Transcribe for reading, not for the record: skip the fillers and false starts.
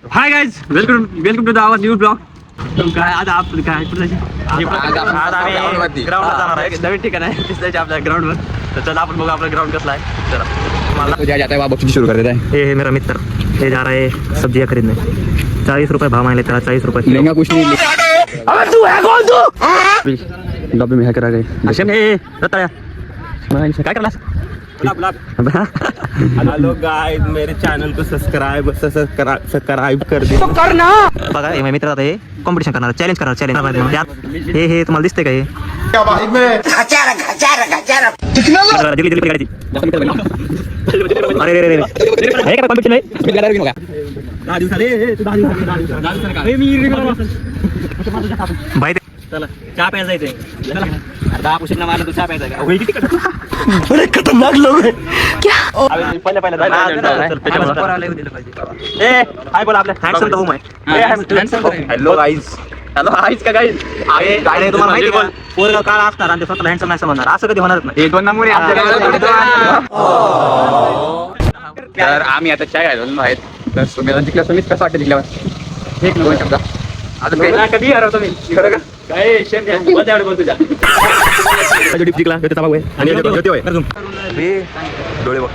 High guys, welcome to the our new blog. काय आज आपण काय कुठे आज आम्ही ग्राउंडला जाणार आहे. नवीन ठिकाण आहे दिसतंय आपल्या ग्राउंडवर. तर चला आपण बघू आपला ग्राउंड कसला आहे. चला तो जाता है वहाँ बख्शी शुरू कर देता है. ये है मेरा मित्र, ये जा रहा है सब्जियां खरीदने. 40 रुपए भाव मांग लेता है, 40 रुपए. महंगा कुछ नहीं. अबे तू है कौन तू? डब्बे में है करा गए. आशिम हे रताळ्या काय करलास? हेलो गाइस, मेरे चैनल को सब्सक्राइब कर दे. बघा हे माझे मित्र आता हे कॉम्पिटिशन करणार, चॅलेंज करणार. हे तुम्हाला दिसतंय का हे? दिल्ली गाडी. अरे हे काय कॉम्पिटिशन आहे? भाई चला चहा प्यायला जायचंय. चला 10 पुषिक मारलं तू चहा प्यायचा का? होय किती अरे खतरनाक लोग है. हाय बोला आपल्या हँडसम तर होम आहे. Hello guys. हॅलो हायच का गाईज? काय तुम्हाला माहिती आहे का? पोरगा काळा असणार आणि ते स्वतःला हँडसम नाही समजणार, असं कधी होणारच नाही. हे दोन नमुने तर आम्ही आता चाय घालून आहेत. तर सुमेला जिंकला. तुम्हीच कसं वाटतं जिंकल्यावर? एक दोन शब्द अजून काही कधी हरवतो मी खरं का? काय बोल तुझ्या जिंकला आणि डोळे बघ.